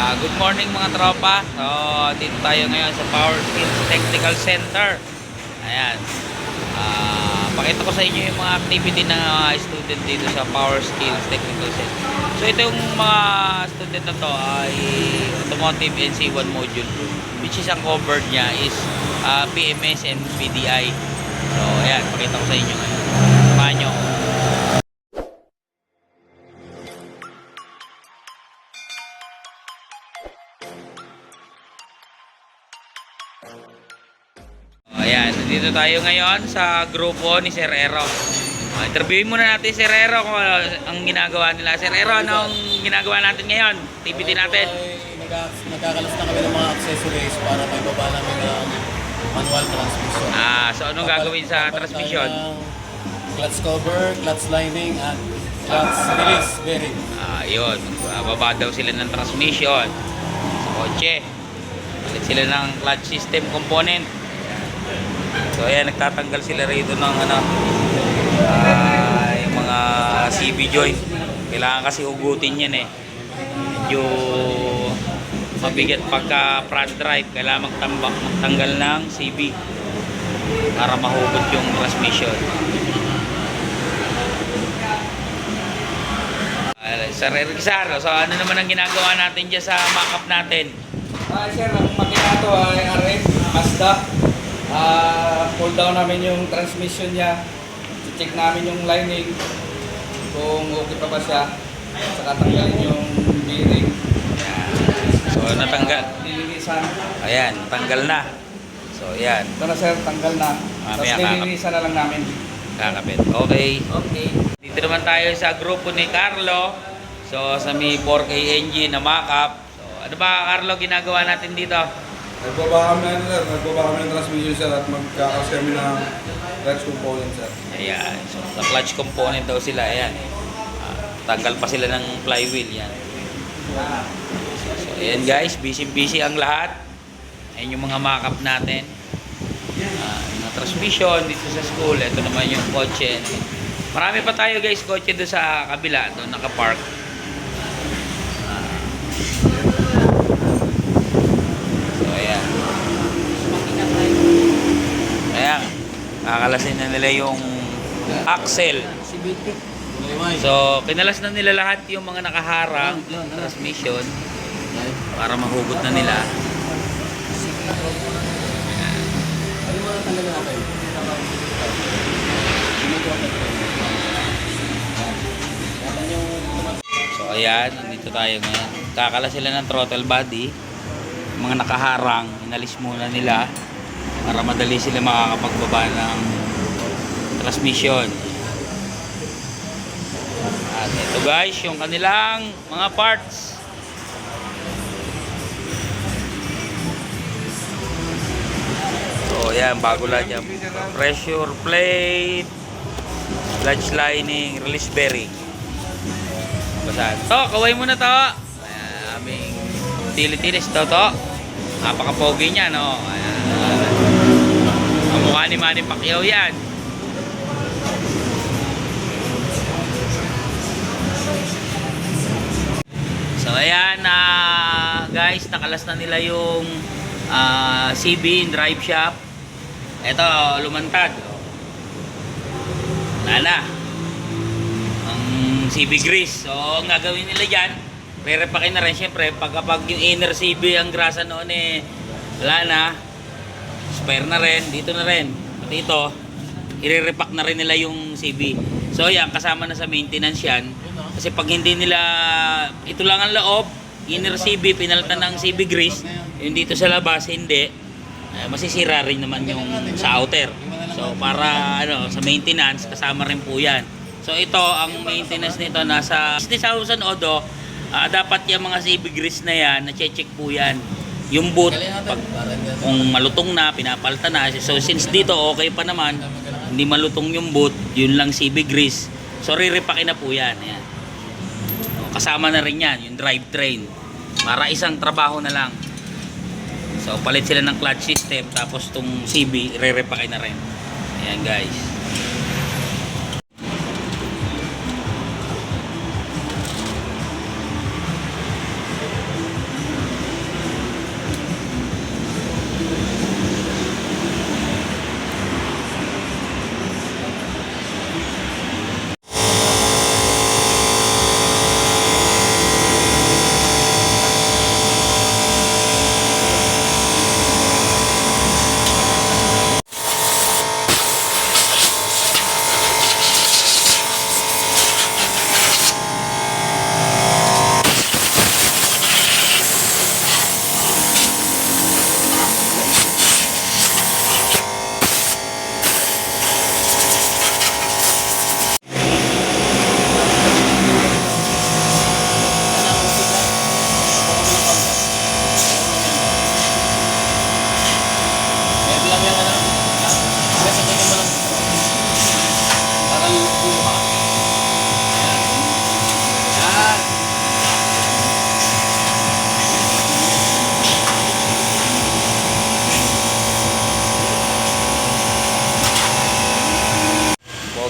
Good morning mga tropa. So, dito tayo ngayon sa Power Skills Technical Center. Ayan. Pakita ko sa inyo yung mga activity ng student dito sa Power Skills Technical Center. So, ito yung mga student na to ay Automotive NC1 module, which is ang covered niya is PMS and PDI. So, ayan. Pakita ko sa inyo ngayon. Samahan nyo. Ayan, dito tayo ngayon sa grupo ni Sir Ero. Interviewin muna natin si Sir Ero kung ano ang ginagawa nila. Sir Ero, anong ginagawa natin ngayon? Activity natin? Nagkakalas na kami ng mga accessories para may baba namin ng manual transmission. So anong gagawin sa transmission? Clutch cover, clutch lining, at clutch release bearing. Yun. Baba daw sila ng transmission sa kotse. Palit sila ng clutch system component. So ayan, nagtatanggal sila rito ng yung mga CV joint. Kailangan kasi ugutin yan eh. Medyo mabigat pagka front drive. Kailangan magtanggal ng CV para mahugot yung transmission. Sir Rizar, so ano naman ang ginagawa natin dyan sa mock-up natin? Sir, ang makina ito ay RS Mazda. Pull down namin yung transmission niya. Check namin yung lining kung okay pa ba siya. Saka tanggalin yung bearing. So natanggal. Lilinisan. Ayan, tanggal na. So ayan, Ito na sir, tanggal na. Tapos nilinisan na lang namin. kakapit. Okay. Okay. Dito naman tayo sa grupo ni Carlo. So sa may 4K engine na mock-up. So ano ba Carlo ginagawa natin dito? Nagbaba kami ng transmission sir at magkakas kami ng clutch component sir. Ayan. So sa clutch component daw sila. Ayan. Tanggal pa sila ng flywheel. Yan. So ayan guys. Busy ang lahat. Ayan yung mga mock-up natin. Yung transmission dito sa school. Ito naman yung kotse. Marami pa tayo guys kotse doon sa kabila. Doon nakapark. Ayan, kakalasin na nila yung axle. So, kinalas na nila lahat yung mga nakaharang transmission para mahugot na nila. So, ayan, nandito tayo ngayon. Kakalas sila ng throttle body. Yung mga nakaharang, inalis muna nila para madali sila makakapagbaba ng transmission. At ito guys, yung kanilang mga parts. So yan, bago lang yan. Pressure plate, clutch lining, release bearing. Basahan. To, kaway mo na to. Ayan, aming utilities to. Napaka-pogi niya, no? Ayan. Ang mukha ni Manny Pacquiao yan. So ayan guys, nakalas na nila yung CB in drive shop. Ito, lumantad. Wala na ang CB grease. So ang gagawin nila dyan, re-repakin na rin. Siyempre kapag yung inner CB ang grasa noon wala na, spare na rin, dito na rin. Pati ito, i-repack na rin nila yung CB. So yan, kasama na sa maintenance yan. Kasi pag hindi nila, ito lang ang loob, inner CB, pinalitan ng CB grease, yung dito sa labas, hindi. Masisira rin naman yung sa outer. So para sa maintenance, kasama rin po yan. So ito, ang maintenance nito, nasa 60,000 odo. Dapat yung mga CB grease na yan, na-check po yan. Yung boot, kung malutong na, pinapalitan na. So since dito okay pa naman, hindi malutong yung boot, yun lang CB grease. So re-repakin na po yan. Ayan. Kasama na rin yan, yung drivetrain. Para isang trabaho na lang. So palit sila ng clutch system, tapos itong CB, re-repakin na rin. Ayan guys.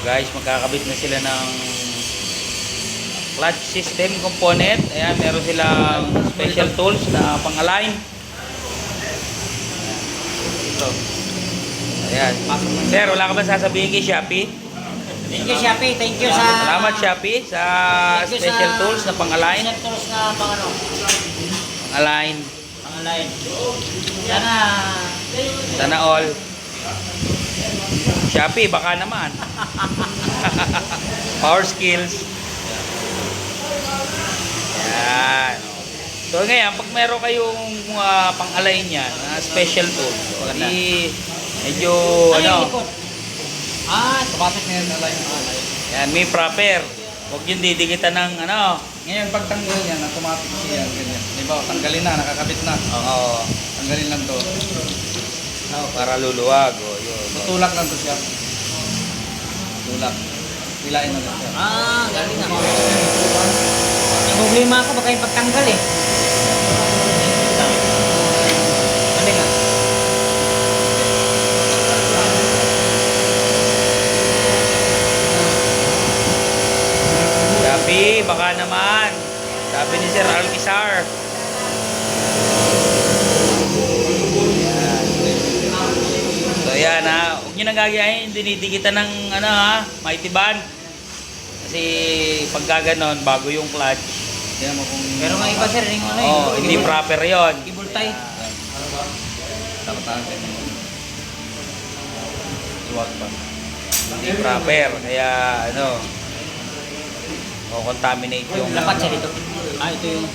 guys, magkakabit na sila ng clutch system component. Ayan, meron silang special tools na pang-align. Ito. Ayan. Sir, wala ka ba sasabihin kay Shopee? Thank you, Shopee. Thank you sa... Salamat Shopee sa Thank you special sa- tools na pang-align. Special tools na pang ano? Pang-align. Pang-align. Sana... Sana all. Shopee, baka naman. Power skills. Yan. So ngayon, pag meron kayong pang-align yan, special tools, so, di medyo ano, likod. Ah, Automatic na yan, align yung align. yan, may proper. Huwag yung didikitan ng ano. Ngayon, pag tanggal yan, automatic siya, ganyan. Di ba, tanggalin na, nakakabit na. Oo. Tanggalin lang to. Para luluwag. O, yun. Tutulak lang to siya. Tulak. Pilain na lang siya. Ah, galing ako. Ang problema ako, baka yung pagtanggal eh. Galing ah. Shopee, baka naman. Sabi ni Sir Alquizar. So yan ha, huwag nyo nang gagayahin, dinidikitan ng ano ha, mighty band. Kasi pagka ganon, bago yung clutch. Kaya mo kung... Pero nga iba sir, yung ano Oh, hindi proper yon. Ibultay. Tapos ganyan. Iwag pa. Hindi proper, kaya ano, contaminate yung... Lapat siya dito. Ah, ito yung...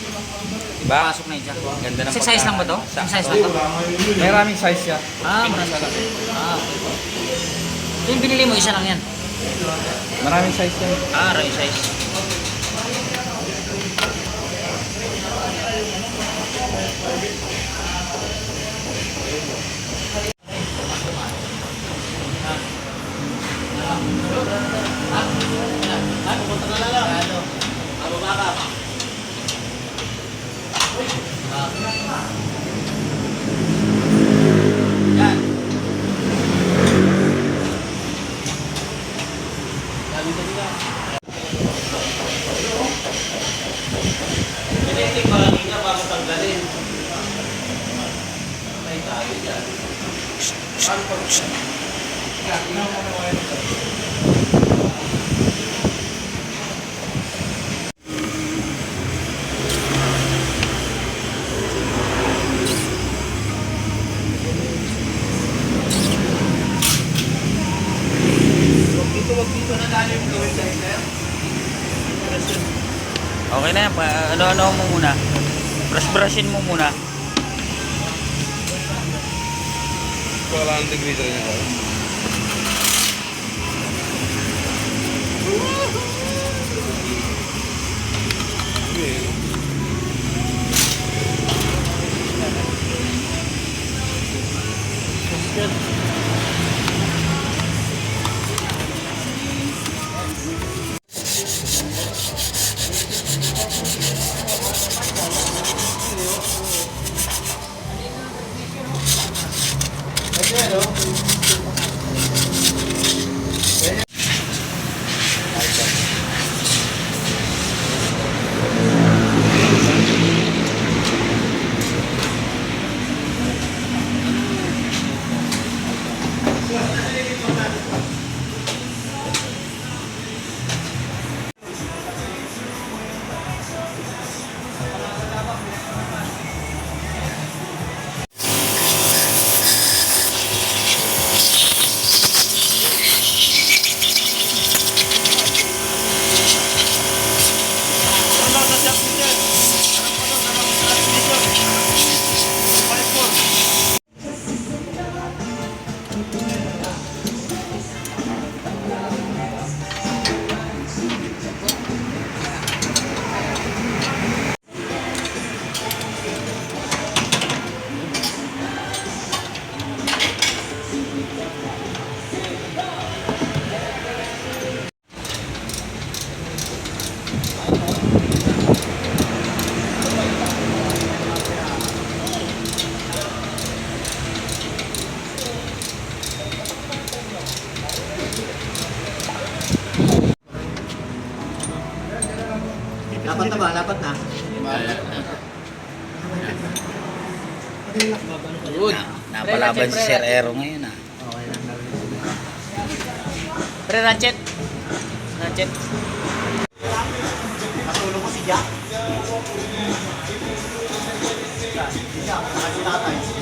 Diba? Pasok na yun siya. Ganda ng Six size lang ba to? pagka- Yung size lang to? May maraming size siya. Ah, marami. Ah, okay. Ito yung binili mo, isa lang yan. Maraming size yan. Ah, right size. Okay na yan, ano-ano mo muna. Brush-brushin mo muna. Wala ang degree rin ito. Dapat na ba? Dapat na. Good. Napalaban si Sir Ero ngayon ah. Okay lang. Pre, ratchet. Ratchet. Katulong ko si Jack. Si Jack, si tatay.